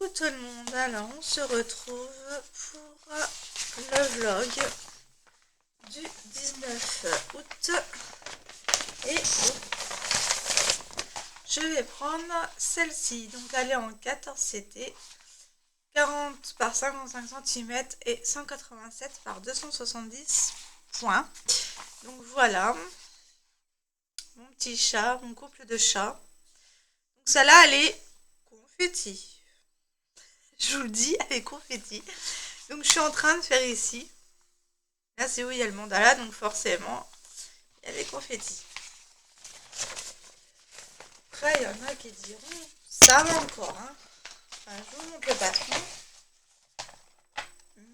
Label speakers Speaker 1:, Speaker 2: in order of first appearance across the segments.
Speaker 1: Coucou tout le monde, alors on se retrouve pour le vlog du 19 août et je vais prendre celle-ci, donc elle est en 14 CT, 40 par 55 cm et 187 par 270 points. Donc voilà, mon petit chat, mon couple de chats. Donc celle-là elle est confetti. Je vous le dis, elle est confetti. Donc je suis en train de faire ici. Là c'est où il y a le mandala, donc forcément il y a des confettis. Après il y en a qui diront ça va encore. Hein. Enfin, je vous montre le patron.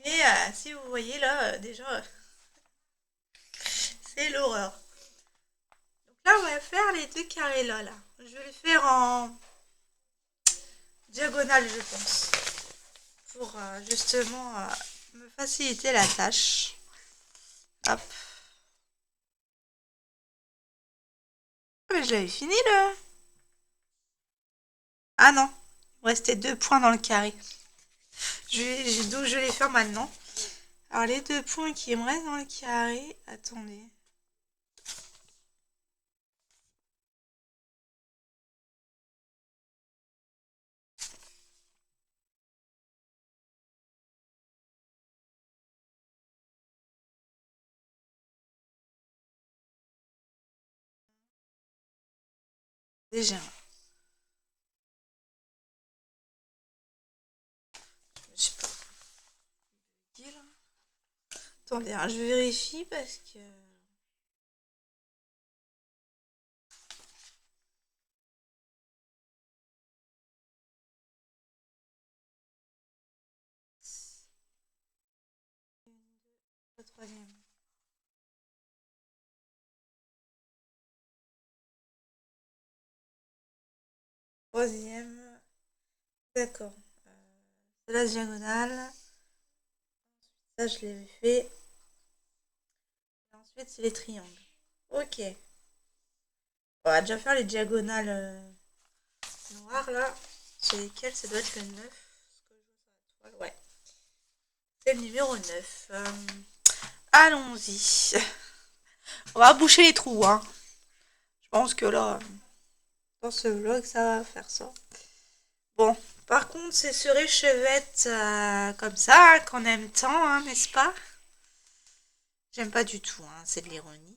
Speaker 1: Mais si vous voyez là, déjà c'est l'horreur. Donc là on va faire les deux carrés là. Je vais les faire en diagonale je pense. Pour justement me faciliter la tâche. Hop. Ah, mais je l'avais fini là. Ah non, il me restait 2 points dans le carré. Donc je vais les faire maintenant. Alors les 2 points qui me restent dans le carré, attendez. Déjà, je me suis pas dit là. Attendez, hein, je vérifie parce que... Le troisième. Troisième. D'accord. C'est la diagonale. Ça, je l'ai fait. Et ensuite, c'est les triangles. Ok. On va déjà faire les diagonales noires là. C'est lesquelles? Ça doit être le 9. Ouais. C'est le numéro 9. Allons-y. On va boucher les trous, hein. Je pense que là, dans ce vlog, ça va faire ça. Bon, par contre, c'est sur échevette comme ça qu'on aime tant, hein, n'est-ce pas? J'aime pas du tout, hein, c'est de l'ironie.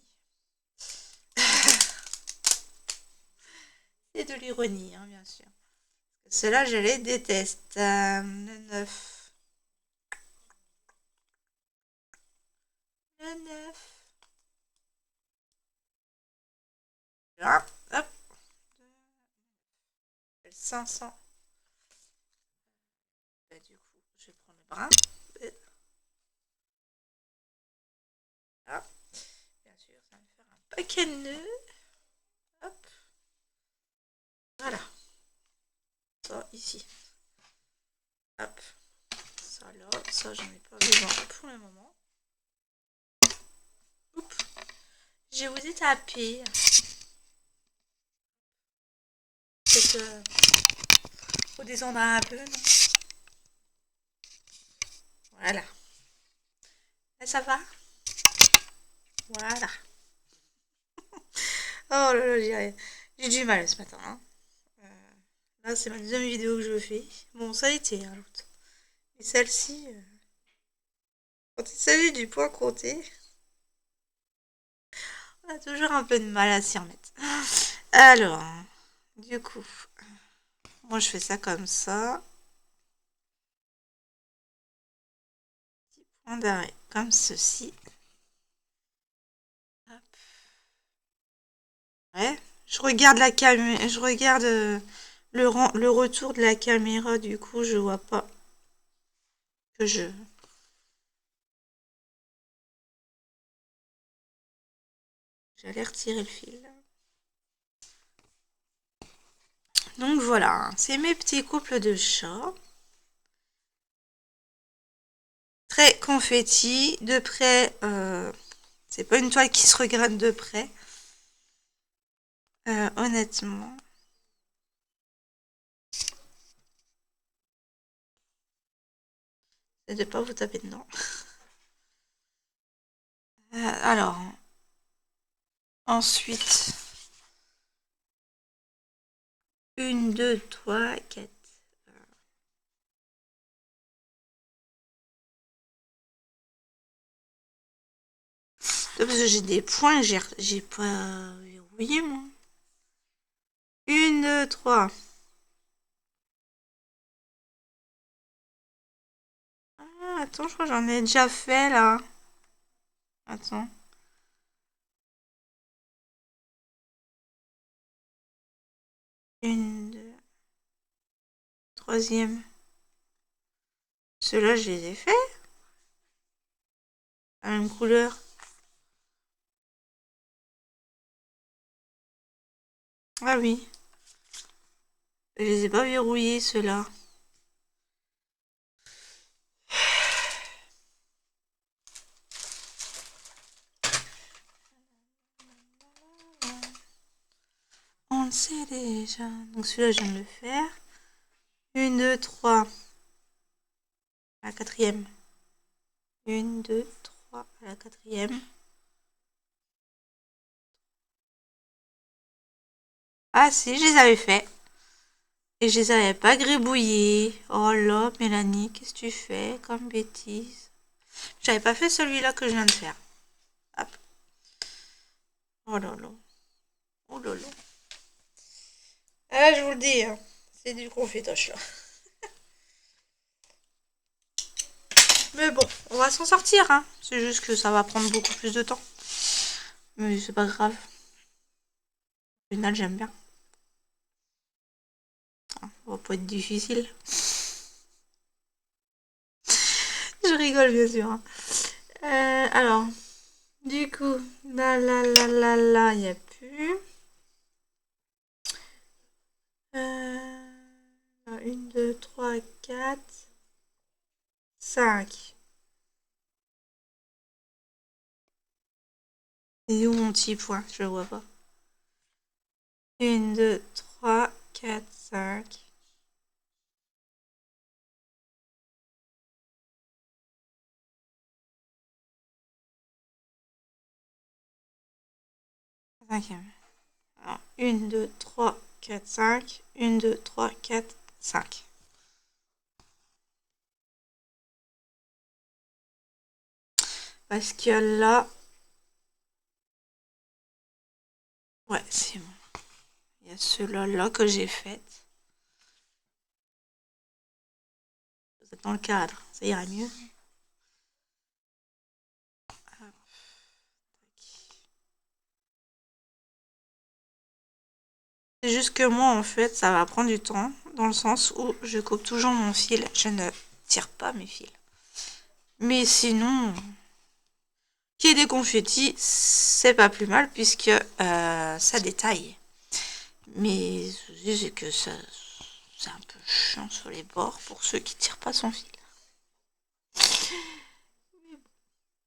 Speaker 1: C'est de l'ironie, hein, bien sûr. Ceux-là, je les déteste. Le 9. Le 9. Là, hop. Le 500. Bah, du coup, je vais prendre le bras. Là. Bien sûr, ça va me faire un paquet de nœuds. Hop. Voilà. Ça, ici. Hop. Ça là, ça j'en ai pas besoin pour le moment. Oups. Je vous ai tapé. Peut-être faut descendre un peu, non? Voilà. Là, ça va? Voilà. Oh là là, j'ai du mal ce matin. Hein. Là, c'est ma deuxième vidéo que je fais. Bon, ça a été, hein, l'autre. Mais celle-ci, quand il s'agit du point compté, on a toujours un peu de mal à s'y remettre. Alors, du coup, moi je fais ça comme ça. Petit point d'arrêt, comme ceci. Hop. Ouais, je regarde la caméra, je regarde le retour de la caméra, du coup, je vois pas que j'allais retirer le fil. Donc voilà, c'est mes petits couples de chats. Très confetti, de près, c'est pas une toile qui se regarde de près. Honnêtement. et de pas vous taper dedans. Alors, ensuite, 1, 2, 3, 4. Parce que j'ai des points, j'ai pas verrouillé moi. 1, 2, 3. Ah, attends, je crois que j'en ai déjà fait là. Attends. Une, deux. Troisième. Ceux-là, je les ai faits. La même couleur. Ah oui. Je les ai pas verrouillés, ceux-là. On le sait déjà. Donc celui-là, je viens de le faire. 1, 2, 3. La quatrième. 1, 2, 3. À la quatrième. Ah si, je les avais fait. Et je les avais pas gribouillés. Oh là, Mélanie, qu'est-ce que tu fais comme bêtise? J'avais pas fait celui-là que je viens de faire. Hop. Oh là là. Oh là là. Ah, je vous le dis, hein, c'est du confitoche là. Mais bon, on va s'en sortir, hein. C'est juste que ça va prendre beaucoup plus de temps. Mais c'est pas grave. Au final, j'aime bien. Ça va pas être difficile. Je rigole, bien sûr. Hein. Alors, du coup, là, il n'y a plus. 1, 2, 3, 4, 5. Et où mon petit point? Je le vois pas. 1, 2, 3, 4, 5. Cinquième. 1, 2, 3, 4, 5. 1, 2, 3, 4, 5. Parce que là... Ouais, c'est bon. Il y a ceux-là là que j'ai fait. Vous êtes dans le cadre, ça ira mieux. C'est juste que moi, en fait, ça va prendre du temps, dans le sens où je coupe toujours mon fil. Je ne tire pas mes fils. Mais sinon, qu'il y ait des confettis, c'est pas plus mal, puisque ça détaille. Mais le souci, c'est que ça, c'est un peu chiant sur les bords pour ceux qui tirent pas son fil.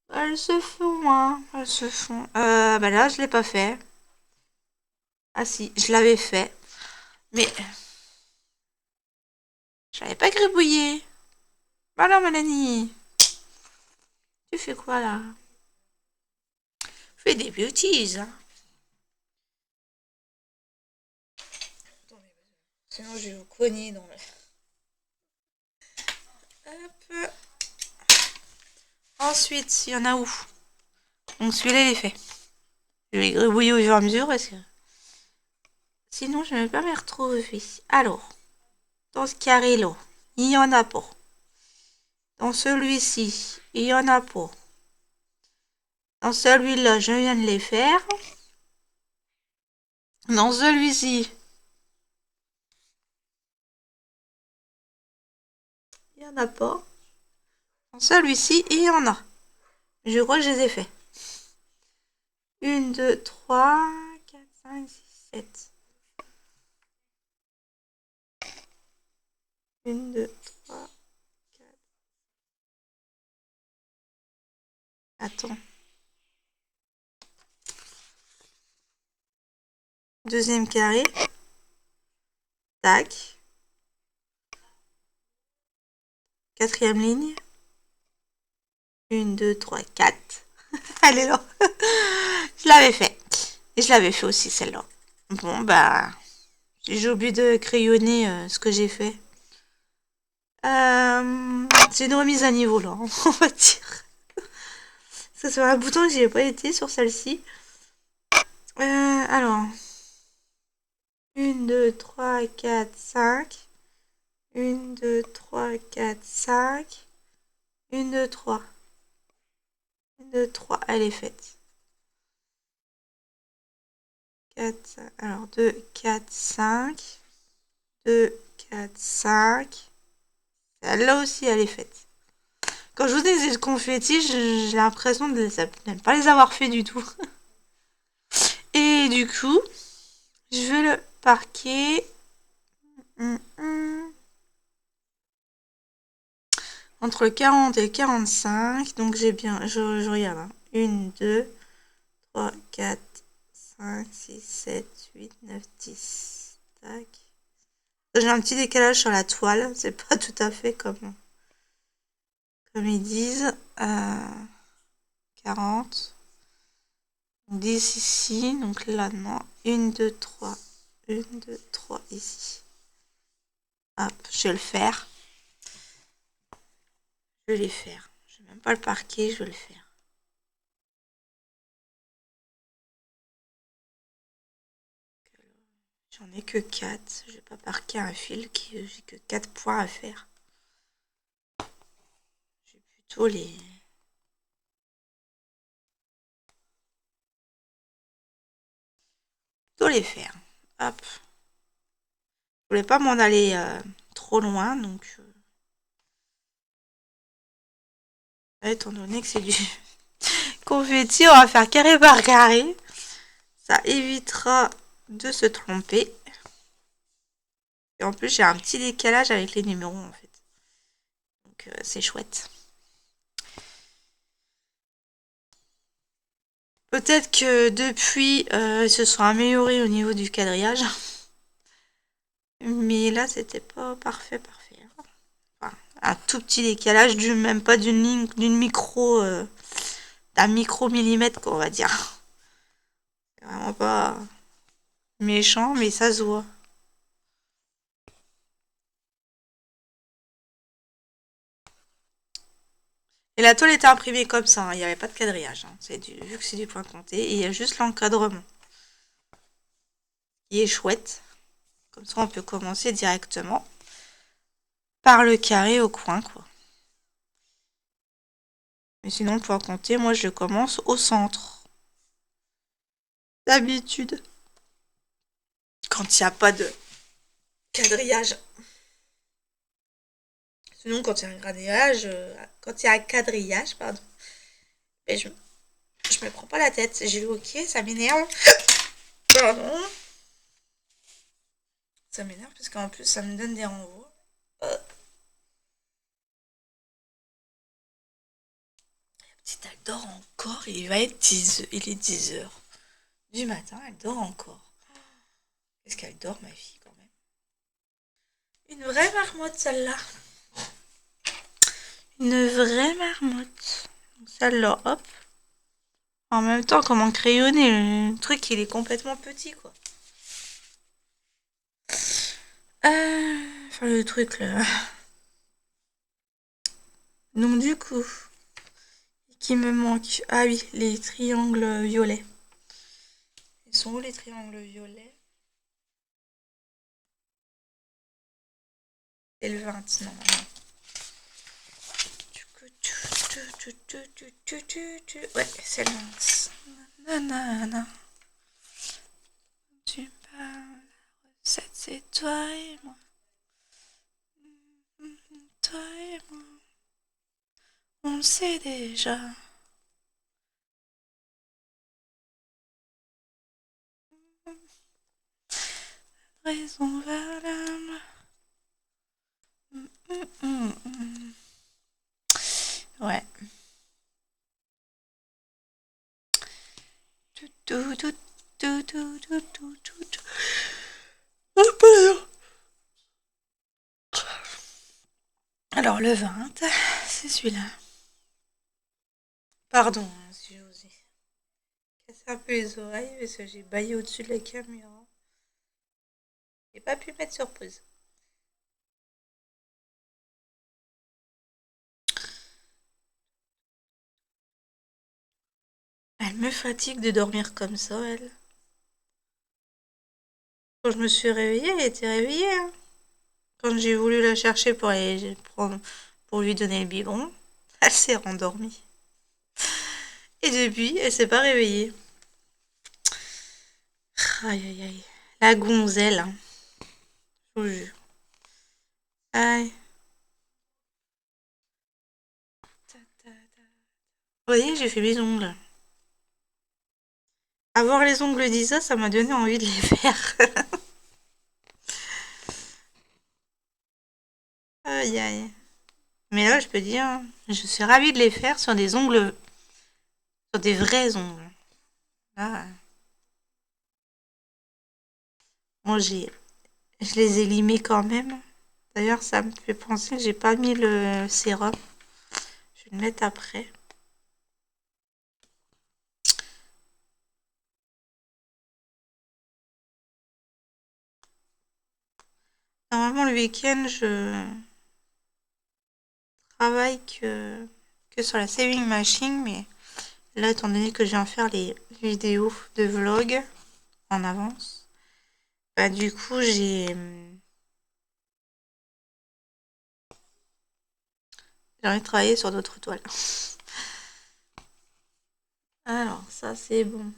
Speaker 1: Elles se font, hein. Elles se font. Bah là, je l'ai pas fait. Ah si, je l'avais fait. Mais j'avais pas gribouillé. Voilà, Mélanie. Tu fais quoi là? Fais des bêtises. Hein. Sinon, je vais vous cogner dans le. Hop. Ensuite, il y en a où? Donc celui-là, il est fait. Je vais gribouiller au fur et à mesure parce que. Sinon, je ne vais pas me retrouver. Alors, dans ce carré-là, il y en a pas. Dans celui-ci, il y en a pas. Dans celui-là, je viens de les faire. Dans celui-ci, il n'y en a pas. Dans celui-ci, il y en a. Je crois que je les ai faits. 1, 2, 3, 4, 5, 6, 7. 1, 2, 3, 4. Attends. Deuxième carré. Tac. Quatrième ligne. 1, 2, 3, 4. Elle est là. Je l'avais fait. Et je l'avais fait aussi celle-là. Bon, bah, j'ai oublié de crayonner ce que j'ai fait. C'est une remise à niveau là, on va dire. Ça c'est un bouton que j'y ai pas été sur celle-ci. Alors. 1, 2, 3, 4, 5. 1, 2, 3, 4, 5. 1, 2, 3. 1, 2, 3. Elle est faite. 4, 5. Alors 2, 4, 5. 2, 4, 5. Celle-là aussi, elle est faite. Quand je vous dis des confettis, j'ai l'impression de ne pas les avoir fait du tout. Et du coup, je vais le parquer entre le 40 et le 45. Donc j'ai bien, je regarde. Hein. 1, 2, 3, 4, 5, 6, 7, 8, 9, 10. Tac. J'ai un petit décalage sur la toile. C'est pas tout à fait comme ils disent. 40. 10 ici. Donc là, non. 1, 2, 3. 1, 2, 3 ici. Hop, je vais le faire. Je vais les faire. Je vais même pas le parquer, je vais le faire. J'en ai que 4. Je vais pas parquer un fil qui j'ai que 4 points à faire. Je vais plutôt les faire. Hop. Je voulais pas m'en aller trop loin, donc étant donné que c'est du confetti, on va faire carré par carré. Ça évitera de se tromper. Et en plus, j'ai un petit décalage avec les numéros en fait. Donc c'est chouette. Peut-être que depuis, ils se sont améliorés au niveau du quadrillage. Mais là, c'était pas parfait. Enfin, un tout petit décalage, même pas d'une ligne, d'un micro millimètre, quoi, on va dire. C'est vraiment pas méchant, mais ça se voit. Et la toile était imprimée comme ça, hein. Il n'y avait pas de quadrillage. Hein. Vu que c'est du point compté, et il y a juste l'encadrement. Qui est chouette. Comme ça, on peut commencer directement par le carré au coin, quoi. Mais sinon, le point compté, moi, je commence au centre. D'habitude. Quand il n'y a pas de quadrillage. Sinon, quand il y a un quadrillage, pardon, et je me prends pas la tête. J'ai lu ok, ça m'énerve. Pardon. Ça m'énerve parce qu'en plus, ça me donne des renvois. Petite, elle dort encore. Il va être 10 il est 10h du matin. Elle dort encore. Qu'est-ce qu'elle dort, ma fille, quand même. Une vraie marmotte, celle-là. Une vraie marmotte. Celle-là, hop. En même temps, comment crayonner le truc, il est complètement petit, quoi. Enfin, le truc, là. Donc, du coup, qui me manque. Ah oui, les triangles violets. Ils sont où, les triangles violets? C'est le 20, normalement. Ouais, c'est le 20. Nanana. Tu parles, recette, c'est toi et moi. Toi et moi. On le sait déjà. Raison valable. Ouais. Alors le 20, c'est celui-là. Pardon, hein, si j'osais casser un peu les oreilles parce que j'ai baillé au-dessus de la caméra. J'ai pas pu mettre sur pause. Elle me fatigue de dormir comme ça, elle. Quand je me suis réveillée, elle était réveillée, hein. Quand j'ai voulu la chercher pour aller prendre, pour lui donner le biberon, elle s'est rendormie. Et depuis, elle s'est pas réveillée. Aïe aïe aïe. La gonzelle, hein. Je vous jure. Aïe. Vous voyez, j'ai fait mes ongles. Avoir les ongles d'Isa, ça m'a donné envie de les faire. Aïe aïe. Mais là, je peux dire, je suis ravie de les faire sur des ongles, sur des vrais ongles. Ah. Bon, je les ai limés quand même. D'ailleurs, ça me fait penser que j'ai pas mis le sérum. Je vais le mettre après. Normalement, le week-end, je travaille que sur la saving machine, mais là, étant donné que je viens faire les vidéos de vlog en avance, bah du coup, j'ai envie de travailler sur d'autres toiles. Alors, ça, c'est bon.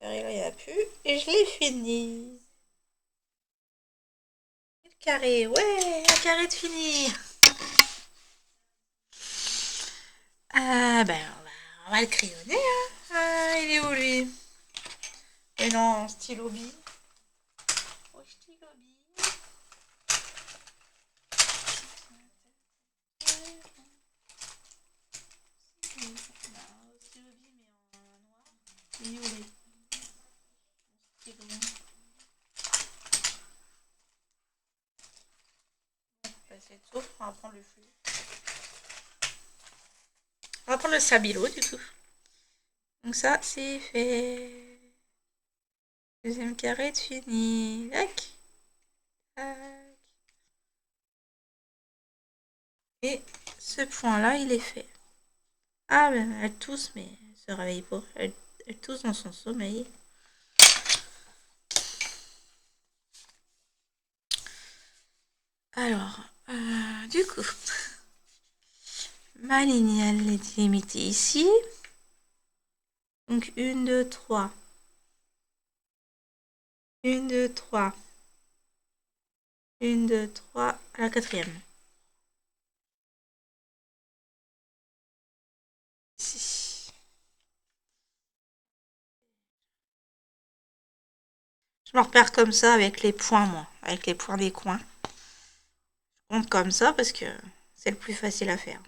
Speaker 1: Il n'y a plus. Et je l'ai fini. Le carré, ouais, un carré de fini. Ah, ben, on va le crayonner, hein. Ah, il est où, lui? Et non, stylo bille. Oh, stylo bille. Il est où, lui? Stylo. Bah, c'est tout. On va prendre le flux. On va prendre le stabilo, du coup. Donc ça, c'est fait. Deuxième carré de fini. Tac. Tac. Et ce point-là, il est fait. Ah, ben, elle tousse, mais elle se réveille pas. Elle tousse dans son sommeil. Alors, du coup, ma ligne, elle est délimitée ici. Donc, 1, 2, 3. 1, 2, 3. 1, 2, 3. À la quatrième. Ici. Je me repère comme ça avec les points, moi. Avec les points des coins. Je compte comme ça parce que c'est le plus facile à faire.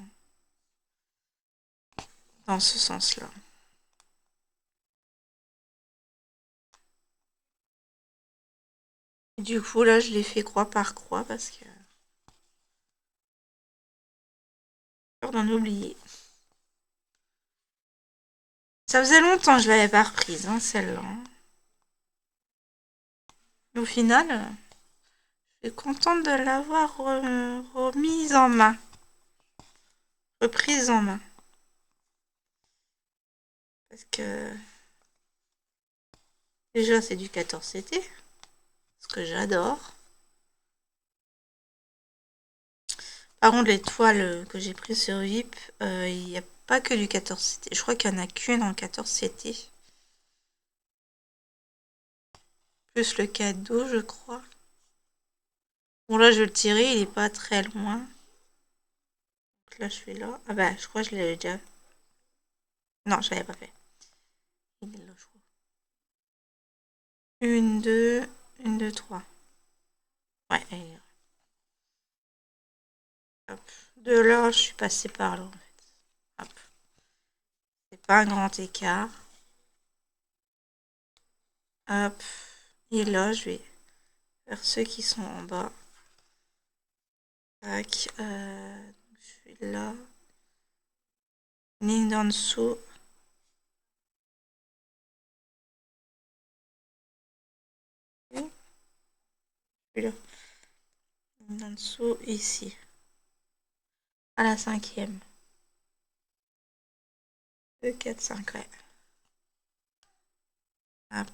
Speaker 1: Dans ce sens-là. Du coup, là, je l'ai fait croix par croix parce que... peur d'en oublier. Ça faisait longtemps que je l'avais pas reprise, hein, celle-là. Au final, je suis contente de l'avoir remise en main. Reprise en main. Parce que... déjà, c'est du 14CT. Ce que j'adore. Par contre, les toiles que j'ai prises sur VIP, il n'y a pas que du 14CT. Je crois qu'il n'y en a qu'une en 14CT. Plus le cadeau, je crois. Bon, là, je vais le tirer. Il n'est pas très loin. Donc là, je fais là. Ah bah, je crois que je l'avais déjà... non, je l'avais pas fait. Il est là, je crois. 1, 2, 1, 2, 3. Ouais, elle est là. Hop. De là, je suis passée par là, en fait. Hop. C'est pas un grand écart. Hop. Et là, je vais faire ceux qui sont en bas. Tac, je suis là. Ligne d'en dessous. Je suis là. Ligne d'en dessous, ici. À la 5e. 2, 4, 5, ouais. Hop.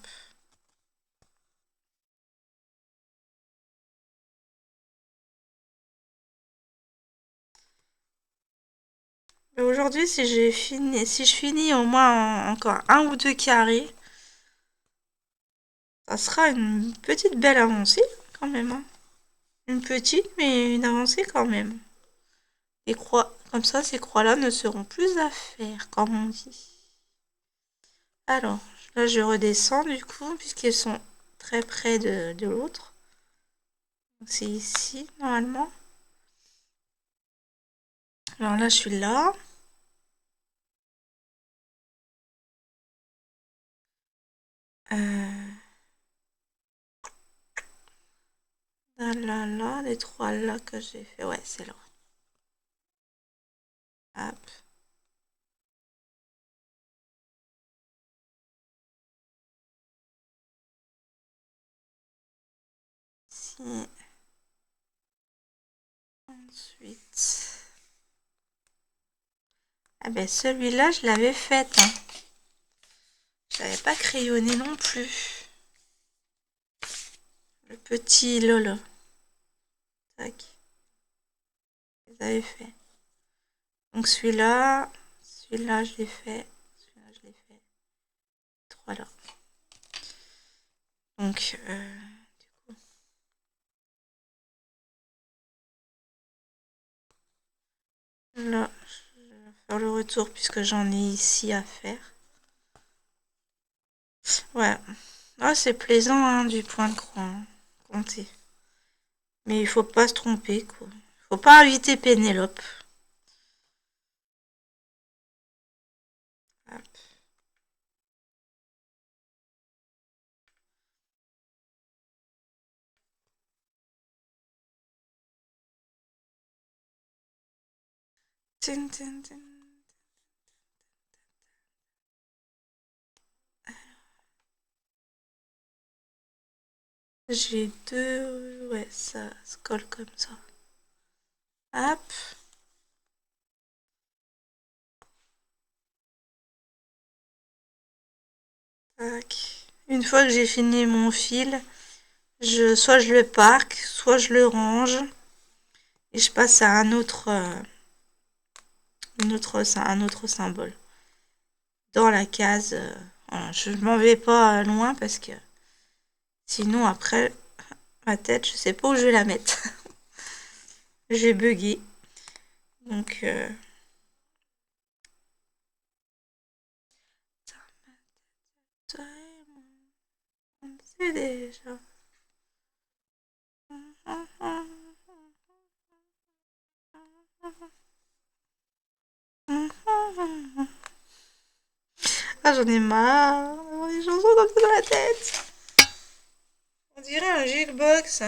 Speaker 1: Aujourd'hui, si je finis au moins encore un ou deux carrés, ça sera une petite belle avancée quand même. Hein. Une petite, mais une avancée quand même. Les croix, comme ça, ces croix-là ne seront plus à faire, comme on dit. Alors, là, je redescends du coup, puisqu'elles sont très près de l'autre. C'est ici, normalement. Alors là, je suis là. Là, les trois là que j'ai fait. Ouais, c'est là. Hop. Ici. Ensuite. Ah ben celui-là, je l'avais fait. Hein. Je l'avais pas crayonné non plus. Le petit Lolo. Tac. Je les avais fait. Donc celui-là, je l'ai fait. Celui-là, je l'ai fait. Trois là. Donc, du coup. Là, je vais faire le retour puisque j'en ai ici à faire. Ouais. Ah, c'est plaisant, hein, du point de croix. Hein. Compter. Mais il faut pas se tromper, quoi. Faut pas inviter Pénélope. Hop. Tin, tin, tin. J'ai deux... Ouais, ça se colle comme ça. Hop. Tac. Une fois que j'ai fini mon fil, soit je le parque, soit je le range. Et je passe à un autre symbole. Dans la case. Voilà, je m'en vais pas loin parce que sinon après ma tête, je sais pas où je vais la mettre. J'ai bugué. Donc on sait déjà. Ah, j'en ai marre d'avoir des chansons comme ça dans la tête. On dirait un jukebox.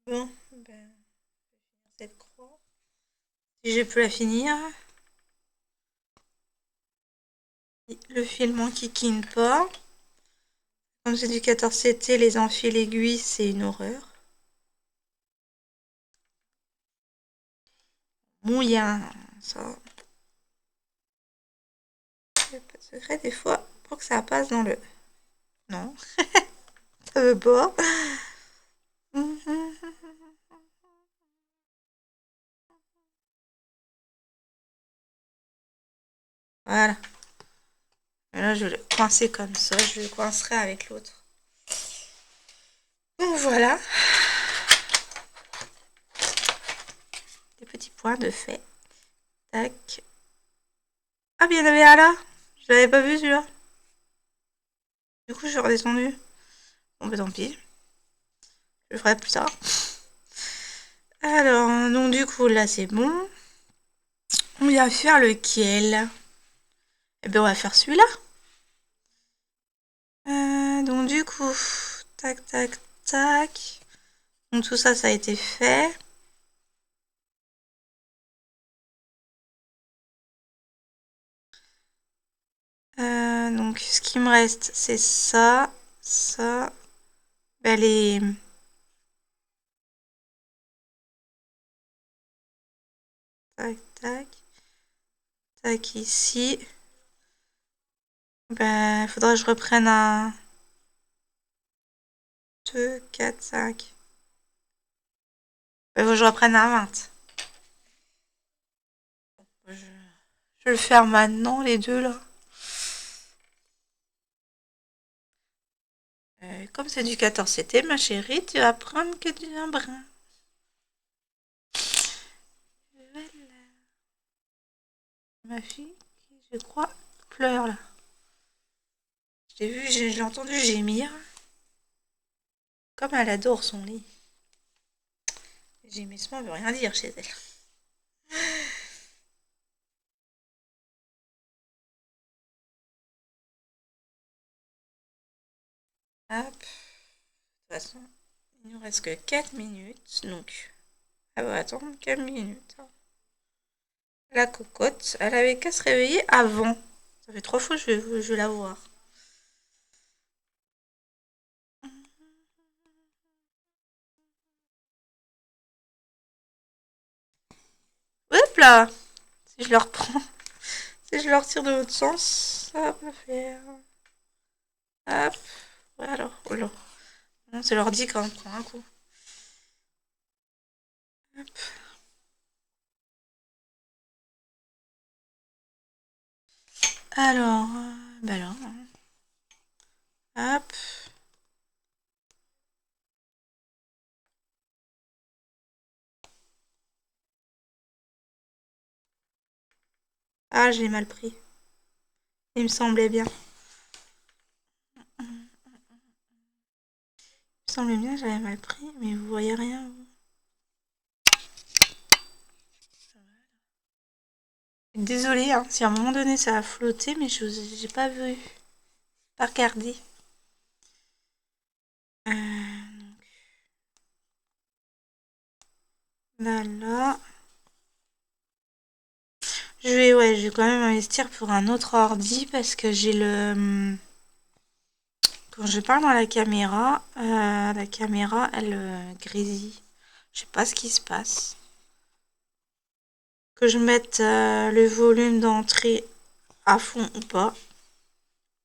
Speaker 1: Bon, ben, cette croix. Si j'ai pu la finir. Le fil m'enquiquine pas. Comme c'est du 14CT, les enfils aiguilles, c'est une horreur. Mouillin, ça. Il n'y a pas de secret des fois pour que ça passe dans le. Non, ça veut pas. Voilà. Et là, je vais le coincer comme ça. Je le coincerai avec l'autre. Donc voilà. Des petits points de fait. Tac. Ah, mais il y en avait un là. Je l'avais pas vu celui-là. Du coup, je suis redescendue. Bon, bah tant pis. Je le ferai plus tard. Alors, donc du coup, là, c'est bon. On va faire lequel? Eh ben, on va faire celui-là. Donc du coup, tac, tac, tac. Donc tout ça, ça a été fait. Donc ce qui me reste, c'est ça, ça. Ben, les... Tac, tac. Tac, ici. Ben, faudra que je reprenne un... 2, 4, 5. Ben, faut que je reprenne un 20. Je vais le faire maintenant, les deux, là. Comme c'est du 14CT, ma chérie, tu vas prendre que du brin. Voilà. Ma fille, je crois, pleure, là. Je l'ai vu, je l'ai entendu gémir. Comme elle adore son lit. Gémissement veut rien dire chez elle. Hop. De toute façon, il nous reste que 4 minutes. Donc, elle va attendre 4 minutes. La cocotte, elle avait qu'à se réveiller avant. Ça fait 3 fois que je vais la voir. Hop là. Si je le reprends, si je le retire de l'autre sens, ça va pas faire. Hop. Voilà. Oh là. Non, c'est l'ordi quand on prend un coup. Hop. Alors, bah là. Hop. Ah, j'ai mal pris. Il me semblait bien. Il me semblait bien, j'avais mal pris, mais vous voyez rien. Désolée, hein, si à un moment donné ça a flotté, mais j'ai pas vu, pas regardé. Là, là. Je vais quand même investir pour un autre ordi parce que j'ai le. Quand je parle dans la caméra, elle grésille. Je sais pas ce qui se passe. Que je mette le volume d'entrée à fond ou pas.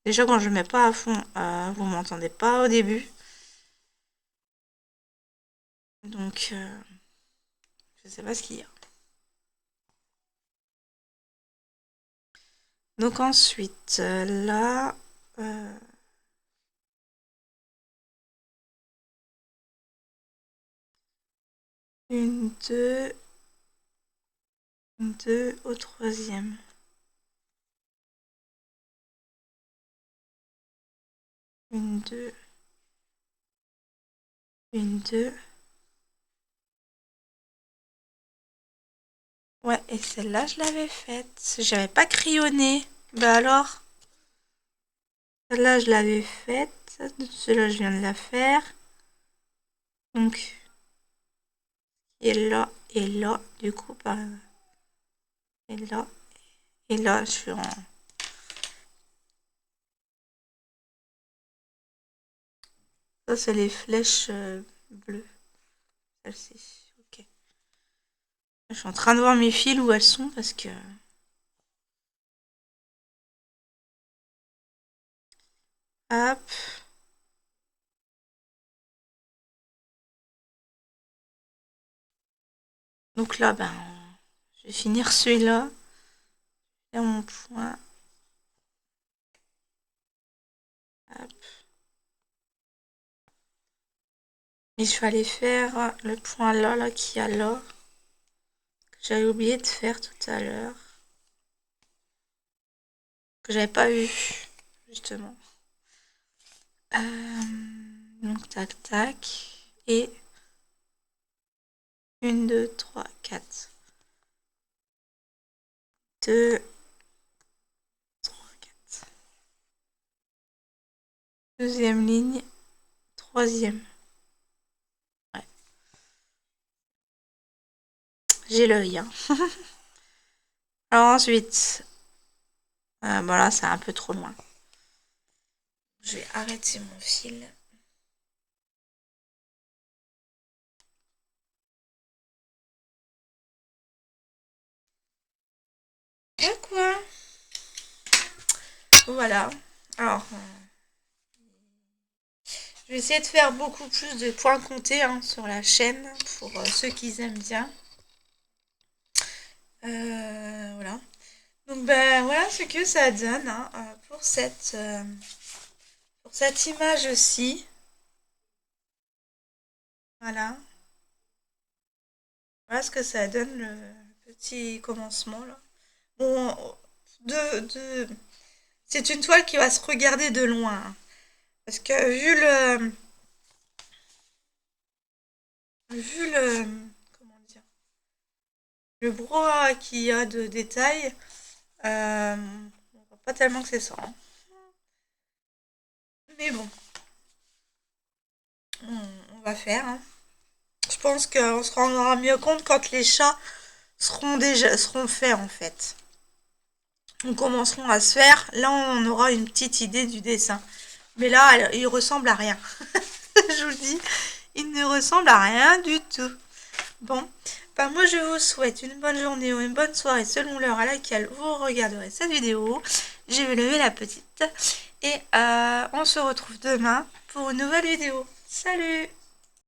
Speaker 1: Déjà, quand je mets pas à fond, vous m'entendez pas au début. Donc, je sais pas ce qu'il y a. Donc ensuite, là, une, deux au troisième. Une, deux, une, deux. Ouais, et celle-là, je l'avais faite. J'avais pas crayonné. Bah alors, celle-là, je l'avais faite. Celle-là, je viens de la faire. Donc, et là, du coup, bah, et là, je suis en... Ça, c'est les flèches bleues. Celle-ci, ok. Je suis en train de voir mes fils où elles sont parce que... Hop. Donc là, ben, je vais finir celui-là. Faire mon point. Hop. Et je vais aller faire le point là qu'il y a là. Que j'avais oublié de faire tout à l'heure. Que j'avais pas eu, justement. Donc, tac, tac. Et 1, 2, 3, 4. 2, 3, 4. Deuxième ligne, troisième. Ouais. J'ai l'œil. Hein. Alors ensuite, voilà, c'est un peu trop loin. Je vais arrêter mon fil. Et quoi? Voilà. Alors, je vais essayer de faire beaucoup plus de points comptés hein, sur la chaîne pour ceux qui aiment bien. Voilà. Donc ben voilà ce que ça donne hein, pour cette image-ci. Voilà. Voilà ce que ça donne le petit commencement là. Bon, c'est une toile qui va se regarder de loin. Hein, parce que comment dire, le brouhaha qu'il y a de détails, on voit pas tellement que c'est ça. Hein. Mais bon, on va faire. Hein. Je pense qu'on se rendra mieux compte quand les chats seront faits en fait. On commenceront à se faire. Là, on aura une petite idée du dessin. Mais là, il ressemble à rien. Je vous le dis, il ne ressemble à rien du tout. Bon, ben moi je vous souhaite une bonne journée ou une bonne soirée selon l'heure à laquelle vous regarderez cette vidéo. Je vais lever la petite et on se retrouve demain pour une nouvelle vidéo. Salut!